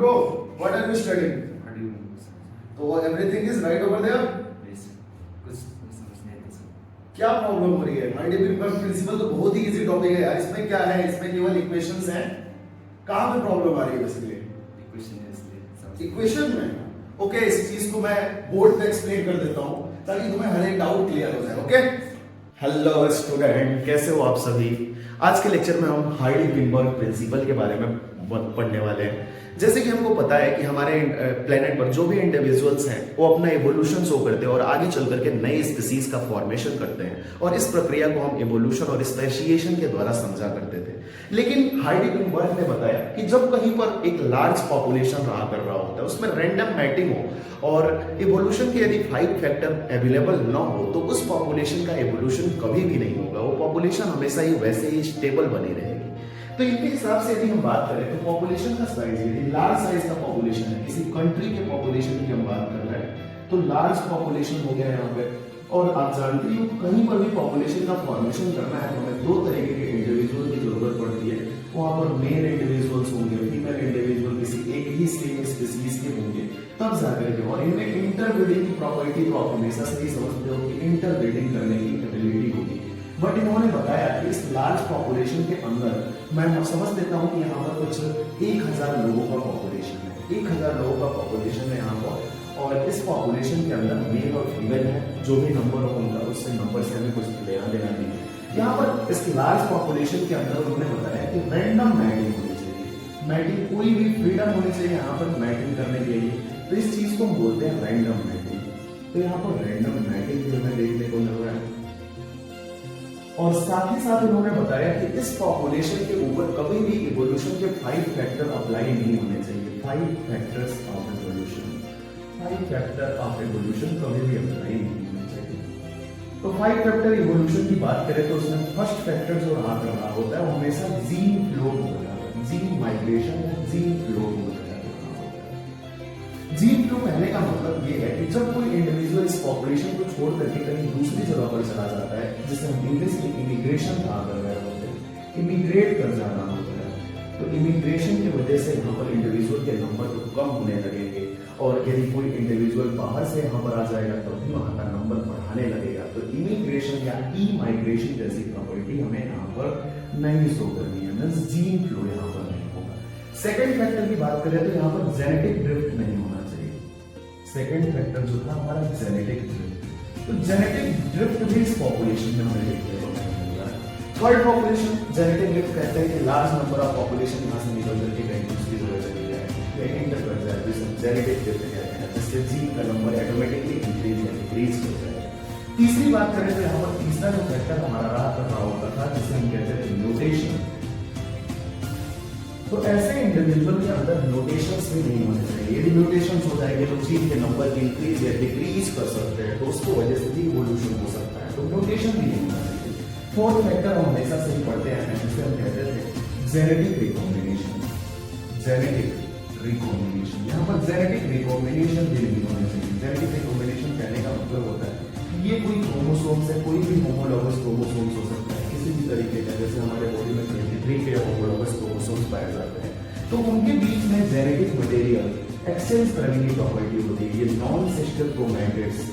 bro, what are you studying? How do you know, sir? तो everything is right over there? Yes, sir. कुछ समझ नहीं आता sir. क्या प्रॉब्लम हो रही है? हाइडेनबर्ग का प्रिंसिपल तो बहुत ही इजी टॉपिक है यार. इसमें क्या है? इसमें केवल इक्वेशंस हैं. कहाँ में प्रॉब्लम आ रही है बेसिकली? Equation है इसलिए समझ. इक्वेशन में. ओके, इस चीज को मैं बोर्ड पे एक्सप्लेन कर देता हूँ ताकि तुम्हें हर एक डाउट क्लियर हो जाए. ओके, हेलो स्टूडेंट, कैसे हो आप सभी? आज के लेक्चर में हम हाइडेनबर्ग प्रिंसिपल के बारे में पढ़ने वाले हैं. जैसे कि हमको पता है कि हमारे प्लेनेट पर जो भी इंडिविजुअल्स हैं वो अपना इवोल्यूशन शो करते हैं और आगे चल करके नए स्पीसीज का फॉर्मेशन करते हैं, और इस प्रक्रिया को हम इवोल्यूशन और स्पेशिएशन के द्वारा समझा करते थे. लेकिन हाइडेनबर्ग ने बताया कि जब कहीं पर एक लार्ज पॉपुलेशन रहा कर रहा होता है, उसमें रैंडम मैटिंग हो और इवोल्यूशन के यदि 5 फैक्टर अवेलेबल न हो तो उस पॉपुलेशन का इवोल्यूशन कभी भी नहीं होगा. वो पॉपुलेशन हमेशा ही वैसे ही स्टेबल बनी रहेगी. तो इनके हिसाब से यदि हम बात करें तो पॉपुलेशन का साइज, यदि लार्ज साइज का पॉपुलेशन है, किसी कंट्री के पॉपुलेशन की हम बात कर रहे हैं, तो लार्ज पॉपुलेशन हो गया यहाँ पे. और आप जानते हो कहीं पर भी पॉपुलेशन का फॉर्मेशन करना है तो हमें 2 तरीके के इंडिविजुअल की जरूरत पड़ती है. वहां पर मेल इंडिविजुअल्स होंगे, फीमेल इंडिविजुअल किसी एक ही सेम स्पीसीज के होंगे, तब जाकर के. और इनमें इंटरब्रीडिंग की प्रॉपर्टी तो आप हमेशा से ही समझते हो कि इंटरब्रीडिंग करने की एबिलिटी होगी. बट इन्होंने बताया कि इस लार्ज पॉपुलेशन के अंदर मैं समझ लेता हूं कि यहाँ पर कुछ 1000 लोगों का पॉपुलेशन है. 1000 लोगों का पॉपुलेशन है यहाँ पर, और इस पॉपुलेशन के अंदर मेल और फीमेल है. जो भी नंबर हो उनका, उससे नंबर से हमें कुछ लेना देना नहीं है. यहाँ पर इस लार्ज पॉपुलेशन के अंदर उन्होंने बताया कि रैंडम मैटिंग होनी चाहिए. मैटिंग, कोई भी फ्रीडम होनी चाहिए यहाँ पर मैटिंग करने के लिए. तो इस चीज को हम बोलते हैं रैंडम मैटिंग. तो यहाँ पर रैंडम मैटिंग भी हमें देखने को मिल रहा है. और साथ ही साथ उन्होंने बताया कि इस पॉपुलेशन के ऊपर कभी भी इवोल्यूशन के 5 फैक्टर अप्लाई नहीं होने चाहिए. 5 factors of evolution, 5 factor of evolution कभी भी अप्लाई नहीं होने चाहिए. तो 5 फैक्टर इवोल्यूशन की बात करें तो उसमें फर्स्ट फैक्टर जो रहा कर रहा होता है वो हमेशा जीन फ्लो होता है. जीन माइग्रेशन या जीन फ्लो होता है. जीन फ्लो कहने का मतलब ये है कि जब कोई इंडिविजुअल इस पॉपुलेशन को छोड़ करके कहीं दूसरी जगह पर चला जाता है, जिसे हम इंग्लिश में इमिग्रेशन कहा कर रहे होते हैं, इमिग्रेट कर जाना होता है, तो इमिग्रेशन की वजह से यहाँ पर इंडिविजुअल के नंबर तो कम होने लगेंगे. और यदि कोई इंडिविजुअल बाहर से यहाँ पर आ जाएगा तो भी वहां का नंबर बढ़ाने लगेगा. तो इमिग्रेशन या ई माइग्रेशन जैसी प्रॉपर्टी हमें यहाँ पर नहीं शो करनी है. मींस जीन फ्लो यहाँ पर नहीं होगा. सेकेंड फैक्टर की बात करें तो यहाँ पर जेनेटिक ड्रिफ्ट नहीं होना चाहिए. सेकेंड फैक्टर जो था हमारा जेनेटिक ड्रिफ्ट. तो जेनेटिक ड्रिफ्ट भी इस पॉपुलेशन में हमें देखने को मिल रहा है. थर्ड पॉपुलेशन, जेनेटिक ड्रिफ्ट कहते हैं कि लार्ज नंबर ऑफ पॉपुलेशन यहाँ से निकल करके कहीं दूसरी जगह चली जाए, कहीं इंटर कर जाए, जिसे जेनेटिक ड्रिफ्ट कहते हैं, जिससे जीन का नंबर ऑटोमेटिकली इंक्रीज या डिक्रीज हो जाए. तीसरी बात करें तो यहाँ पर तीसरा जो फैक्टर हमारा रहा कर रहा होता था जिसे हम कहते थे म्यूटेशन. तो ऐसे इंडिविजुअल के अंदर म्यूटेशंस भी नहीं होने चाहिए. यदि म्यूटेशंस हो जाएंगे तो जीन के नंबर इंक्रीज या डिक्रीज कर सकते हैं, तो उसको वजह से भी इवोल्यूशन हो सकता है. तो म्यूटेशन भी नहीं होना चाहिए. फोर्थ फैक्टर हम हमेशा से ही पढ़ते हैं जिसे हम कहते थे जेनेटिक रिकॉम्बिनेशन. जेनेटिक रिकॉम्बिनेशन, यहाँ पर जेनेटिक रिकॉम्बिनेशन भी नहीं होना चाहिए. जेनेटिक रिकॉम्बिनेशन कहने का मतलब होता है कि ये कोई क्रोमोसोम से कोई भी होमोलॉगस क्रोमोसोम्स हो सकता है किसी भी तरीके का. जैसे हमारे बॉडी में 23 के होमोलॉगस क्रोमोसोम्स पाए जाते हैं, तो उनके बीच में जेनेटिक मटेरियल एक्सचेंज करने की प्रॉपर्टी होती है. ये non sister chromatids,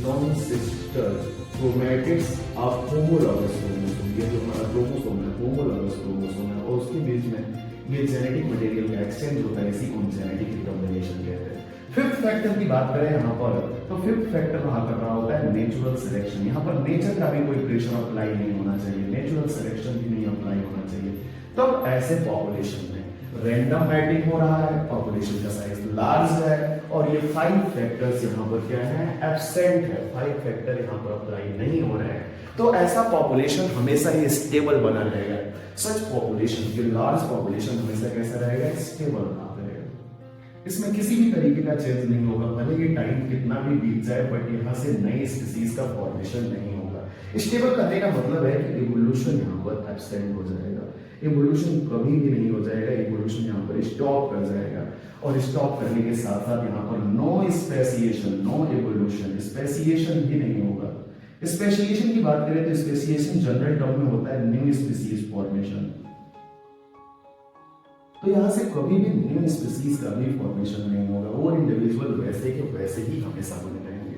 non sister chromatids of homologous chromosome, ये जो हमारा क्रोमोसोम है होमोलॉगस क्रोमोसोम है, और उसके बीच में ये जेनेटिक मटेरियल का एक्सचेंज होता है. इसी को हम जेनेटिक रिकॉम्बिनेशन कहते हैं. फिफ्थ फैक्टर की बात करें यहाँ पर तो फिफ्थ फैक्टर वहां कर रहा होता है नेचुरल सिलेक्शन. यहाँ पर नेचर का भी कोई प्रेशर अप्लाई नहीं होना चाहिए, नेचुरल सिलेक्शन भी नहीं अप्लाई होना चाहिए. तो ऐसे पॉपुलेशन में रैंडम मैटिंग हो रहा है, पॉपुलेशन का साइज लार्ज है, और ये 5 फैक्टर्स यहाँ पर क्या है, एब्सेंट है. 5 फैक्टर यहाँ पर अप्लाई नहीं हो रहे हैं. तो ऐसा पॉपुलेशन हमेशा ही स्टेबल बना रहेगा. सच पॉपुलेशन, ये लार्ज पॉपुलेशन हमेशा कैसा रहेगा, स्टेबल रहेगा. इसमें किसी भी तरीके का चेंज नहीं होगा, भले ये टाइम कितना भी बीत जाए, बट यहाँ से नई स्पीसीज का फॉर्मेशन नहीं होगा. स्टेबल करने का मतलब है कि इवोल्यूशन यहाँ पर एब्सेंट हो जाएगा. इवोल्यूशन कभी भी नहीं हो जाएगा. इवोल्यूशन यहाँ पर स्टॉप कर जाएगा, और स्टॉप करने के साथ साथ यहाँ पर no speciation, no evolution, speciation भी नहीं होगा. स्पेसिएशन की बात करें तो स्पेसिएशन जनरल टर्म में होता है न्यू स्पीसीज फॉर्मेशन. तो यहाँ से कभी भी न्यू स्पीसीज का भी फॉर्मेशन नहीं होगा, वो इंडिविजुअल वैसे के वैसे ही हमेशा बने रहेंगे।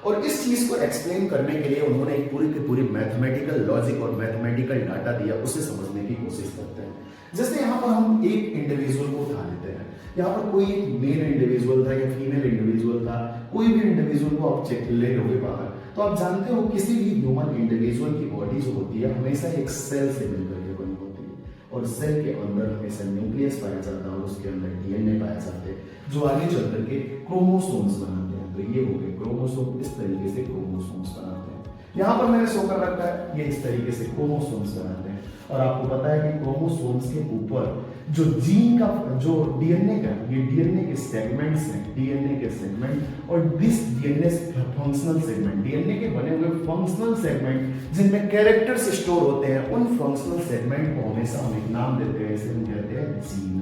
और इस चीज को एक्सप्लेन करने के लिए उन्होंने एक पूरी की पूरी मैथमेटिकल लॉजिक और मैथमेटिकल डाटा दिया, उसे समझने की कोशिश करते हैं। जैसे यहाँ पर हम एक इंडिविजुअल को उठा लेते हैं, यहाँ पर कोई एक मेल इंडिविजुअल था या फीमेल इंडिविजुअल था, कोई भी इंडिविजुअल को आप चेक ले लोगे बाहर, तो आप जानते हो किसी भी ह्यूमन इंडिविजुअल की बॉडी जो होती है हमेशा एक सेल से मिलकर के बनी होती है, और सेल के अंदर हमेशा न्यूक्लियस पाया जाता है और उसके अंदर डीएनए पाया जाते हैं, जो आगे चल करके क्रोमोसोम्स बनाते हैं। तो ये हो गए क्रोमोसोम, इस तरीके से क्रोमोसोम्स बनाते हैं। यहाँ पर मैंने शो कर रखा है, ये इस तरीके से क्रोमोसोम्स बनाते हैं। और आपको पता है कि क्रोमोसोम्स के ऊपर जो जीन का, जो डीएनए का, ये डीएनए के सेगमेंट्स हैं, डीएनए के सेगमेंट, और this DNA functional segment, DNA के बने हुए फंक्शनल सेगमेंट जिनमें कैरेक्टर्स स्टोर होते हैं, उन फंक्शनल सेगमेंट को हमेशा हम एक नाम देते हैं, इसे हम कहते हैं जीन।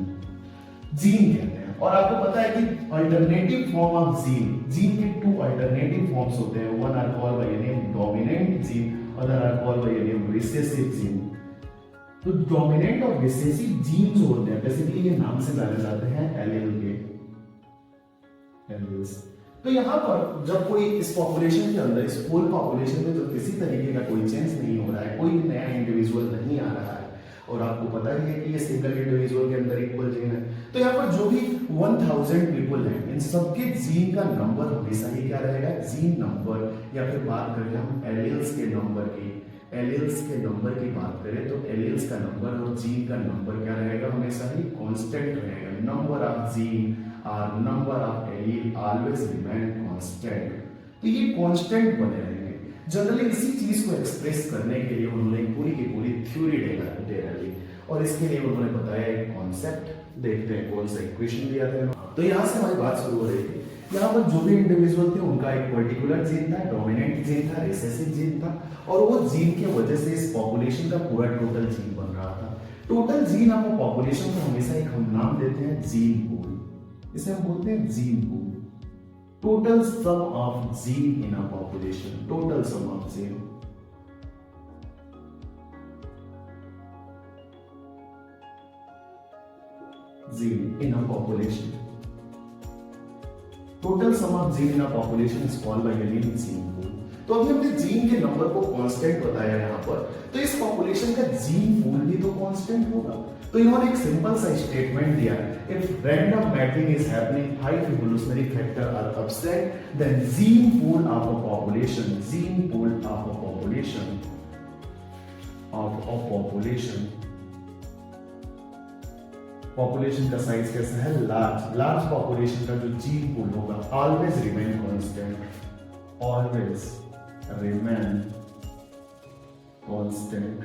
जीन कहते हैं। और आपको पता है कि alternative form of gene, gene के 2 अल्टरनेटिव फॉर्म्स होते हैं, one are called by name dominant gene, other are called by name recessive gene. तो डोमिनेंट और रिसेसिव जीन जो होते हैं बेसिकली ये नाम से जाने जाते हैं एलील के, एलील्स। तो यहाँ पर जब कोई इस पॉपुलेशन के अंदर, इस होल पॉपुलेशन में जब किसी तरीके का कोई चेंज नहीं हो रहा है, कोई नया इंडिविजुअल नहीं आ रहा है, और आपको पता ही है कि ये सिंगल इंडिविजुअल के अंदर इक्वल जीन है, तो यहाँ पर जो भी 1000 पीपल हैं, इन सबके जीन का नंबर हमेशा ही क्या रहेगा, जीन नंबर, या फिर बात करें हम एलील्स के नंबर की, एलील्स के नंबर की बात करें तो एलील्स का नंबर और जीन का नंबर क्या रहेगा, हमेशा ही कांस्टेंट रहेगा। नंबर ऑफ जीन और number of allele always remain constant. तो ये कांस्टेंट बने रहेंगे। जनरली इसी चीज को एक्सप्रेस करने के लिए उन्होंने पूरी की पूरी थ्योरी दे डाली, और इसके लिए उन्होंने बताया एक कॉन्सेप्ट। देखते हैं कौन सा इक्वेशन दिया था। तो यहाँ से हमारी बात शुरू हो रही थी। यहाँ पर जो भी इंडिविजुअल थे उनका एक पर्टिकुलर जीन था, डोमिनेंट जीन था, रिसेसिव जीन था, और वो जीन की वजह से इस पॉपुलेशन का पूरा टोटल जीन बन रहा था। टोटल जीन ऑफ पॉपुलेशन को हमेशा एक हम नाम देते हैं जीन पूल, इसे हम बोलते हैं gene pool. Total sum of gene in a population, total sum of gene. Gene in a population, total sum of gene in a population is called by the name gene pool. तो अभी हमने gene के number को constant बताया यहाँ पर, तो इस पॉपुलेशन का जीन पूल भी तो कांस्टेंट होगा। तो इन्होंने एक सिंपल सा स्टेटमेंट दिया, if random matching is happening, 5 evolutionary factor are absent, then gene pool of a population, gene pool of a population, of a population, population का साइज कैसा है, लार्ज, लार्ज पॉपुलेशन का जो जीन पूल होगा always remain constant, always remain constant,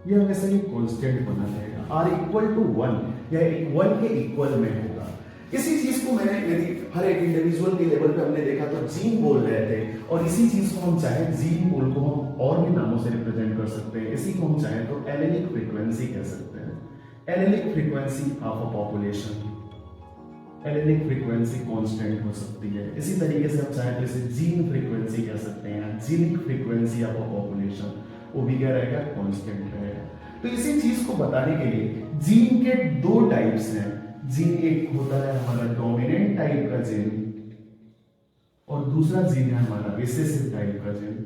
ये हमेशा ही constant बना रहेगा, आर इक्वल टू 1 या 1 के इक्वल में होगा। इसी चीज को मैंने यदि हर एक इंडिविजुअल के लेवल पे हमने देखा तो जीन बोल रहे थे, और इसी चीज को हम चाहे जीन पूल को हम और भी नामों से रिप्रेजेंट कर सकते हैं। इसी को हम चाहे तो एलेनिक फ्रीक्वेंसी कह सकते हैं, allelic frequency of a population, allelic frequency constant हो सकती है। इसी तरीके से हम चाहें तो इसे जीन फ्रीक्वेंसी कह सकते हैं, genic frequency of a population, वो भी क्या रहेगा, कांस्टेंट रहेगा। तो इसी चीज को बताने के लिए जीन के 2 टाइप्स हैं। जीन एक होता है हमारा डोमिनेंट टाइप का जीन, और दूसरा जीन है हमारा रिसेसिव टाइप का जीन।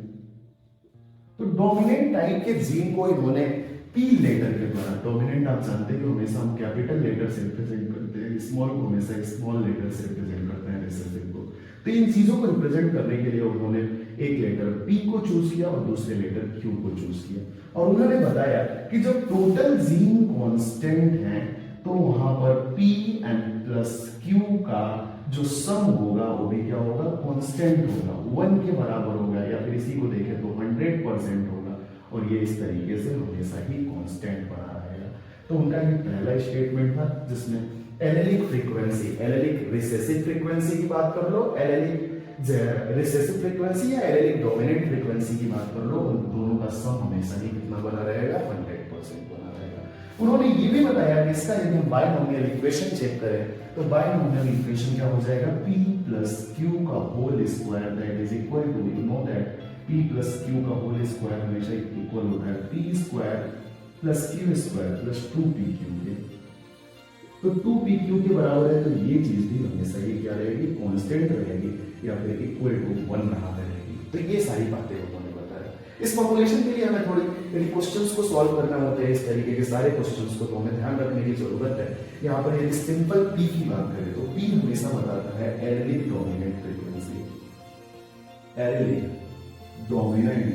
तो डोमिनेंट टाइप के जीन को इन्होंने पी लेटर के द्वारा, डोमिनेंट आप जानते हो हमेशा हम कैपिटल लेटर से रिप्रेजेंट करते हैं, स्मॉल को हमेशा स्मॉल लेटर से रिप्रेजेंट करते हैं, रिसेसिव को। तो इन चीजों को रिप्रेजेंट करने के लिए उन्होंने एक लेटर पी को चूज किया और दूसरे लेटर क्यू को चूज किया, और उन्होंने बताया कि जब टोटल जीन कांस्टेंट है तो वहां पर पी एंड प्लस क्यू का जो सम होगा वो भी क्या होगा, कांस्टेंट होगा, 1 के बराबर होगा, या फिर इसी को देखें तो 100% होगा, और ये इस तरीके से हमेशा ही कांस्टेंट बना रहेगा। तो उनका ये पहला स्टेटमेंट था जिसमें एलेनिक फ्रीक्वेंसी, एलेनिक रिसेसिव फ्रीक्वेंसी की बात कर लो, एलेनिक रिसेसिव फ्रीक्वेंसी या एलेनिक डोमिनेंट फ्रीक्वेंसी की बात कर लो, उन दोनों का सम हमेशा ही कितना बना रहेगा, 100% बना रहेगा। उन्होंने ये भी बताया कि इसका यदि हम बायनोमियल इक्वेशन चेक करें तो बायनोमियल इक्वेशन क्या हो जाएगा, p प्लस q का whole square that is equal to, you know that p plus q का होल स्क्वायर हमेशा इक्वल होता है p square plus q square plus 2pq के। तो 2pq के बराबर है, तो ये चीज भी हमेशा ये क्या रहेगी, कांस्टेंट रहेगी या फिर इक्वल टू 1 रहा रहेगी। तो ये सारी बातें उन्होंने बताया। इस फॉर्मुलेशन के लिए हमें थोड़ी यदि क्वेश्चंस को सॉल्व करना होता है इस तरीके के सारे क्वेश्चंस को, तो हमें ध्यान रखने की जरूरत है। यहाँ पर यदि सिंपल p की बात करें तो p हमेशा बताता है एरेलिक डोमिनेंट फ्रीक्वेंसी, एरेलिक डोमिनेंट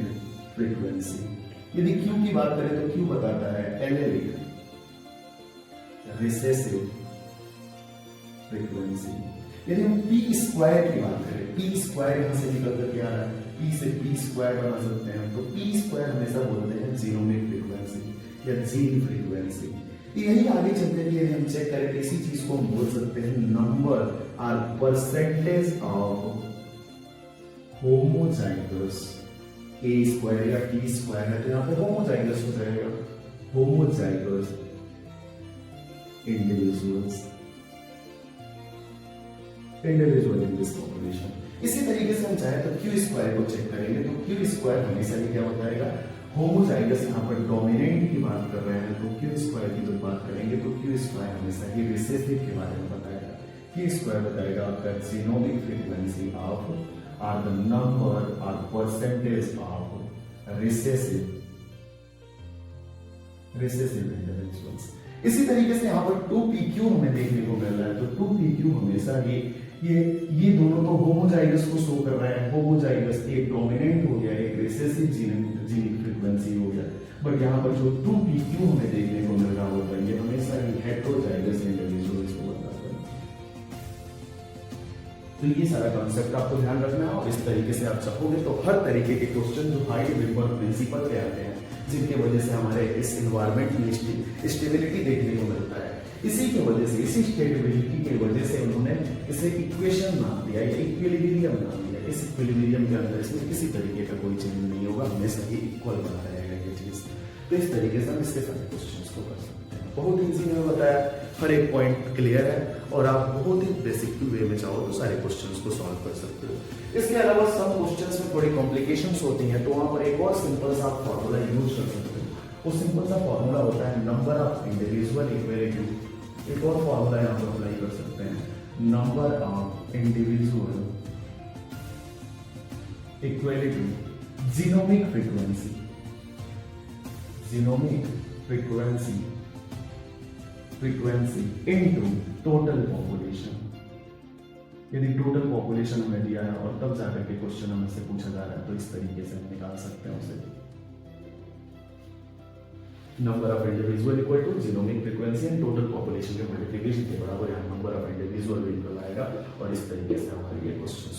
फ्रीक्वेंसी। यदि q की बात करें तो q बताता है एरेलिक रिसेसिव फ्रीक्वेंसी। यदि हम पी स्क्वायर की बात करें, पी स्क्वायर यहां से निकल कर क्या आ रहा है, पी से पी स्क्वायर बना सकते हैं, तो पी स्क्वायर हमेशा बोलते हैं जीनोमिक फ्रीक्वेंसी या जीन फ्रीक्वेंसी। यही आगे चलते हुए यदि हम चेक करें तो इसी चीज को हम बोल सकते हैं number or percentage of homozygous. A square या टी स्क्वायर है तो यहाँ पे होमोजाइगस हो जाएगा, homozygous individuals in this population। इसी तरीके से हम चाहे तो क्यू स्क्वायर को चेक करेंगे, तो क्यू स्क्वायर हमेशा ही क्या बताएगा, होमोजाइगस। यहाँ पर डोमिनेंट की बात कर रहे हैं तो क्यू स्क्वायर की जब बात करेंगे तो क्यू स्क्वायर हमेशा ही रिसेसिव के बारे में बताएगा। क्यू स्क्वायर बताएगा आपका genomic frequency of or the number or percentage of recessive individuals. इसी तरीके से यहाँ पर 2pq हमें देखने को मिल रहा है, तो 2pq हमेशा ही ये दोनों तो होमोजाइगस को शो कर रहे हैं। होमोजाइगस एक डोमिनेंट हो गया, एक रिसेसिव जीनिक फ्रीक्वेंसी हो गया, बट यहाँ पर जो 2pq हमें देखने को मिल रहा होता है ये हमेशा ही हेटेरोजाइगस इंडिविजुअल्स को बताता है। तो ये सारा कॉन्सेप्ट आपको ध्यान रखना है, और इस तरीके से आप चाहोगे तो हर तरीके के क्वेश्चन जो हाइडेनबर्ग प्रिंसिपल पे आते हैं, जिनके वजह से हमारे इस एनवायरनमेंट में स्टेबिलिटी देखने को मिलता है, इसी की वजह से, इसी स्टेबिलिटी की वजह से उन्होंने इसे इक्वेशन नाम दिया या इक्विलिब्रियम नाम दिया। इस इक्विलिब्रियम के अंदर इसमें किसी तरीके का कोई चेंज नहीं होगा, हमेशा ही इक्वल बना रहेगा ये चीज। तो इस तरीके से हम इसके सारे क्वेश्चंस को कर सकते हैं। बहुत ईजी मैंने बताया, हर एक पॉइंट क्लियर है, और आप बहुत ही बेसिक वे में चाहो तो सारे क्वेश्चंस को सॉल्व कर सकते हो। इसके अलावा सब क्वेश्चंस में थोड़ी कॉम्प्लिकेशंस होती हैं, तो वहां पर एक और सिंपल सा फॉर्मूला यूज कर सकते हो। वो सिंपल सा फॉर्मूला होता है number of individual equal to, एक और फॉर्मूला यहाँ पर अप्लाई कर सकते हैं, number of individual equal to genomic frequency, genomic frequency into total population. यदि टोटल पॉपुलेशन हमें दिया है और तब जाकर के क्वेश्चन हमसे पूछा जा रहा है, तो इस तरीके से हम निकाल सकते हैं उसे। Number of individual equal to genomic frequency and total population के मल्टीप्लिकेशन के बराबर यहाँ नंबर ऑफ इंडिविजुअल भी निकल आएगा, और इस तरीके से हमारे ये क्वेश्चन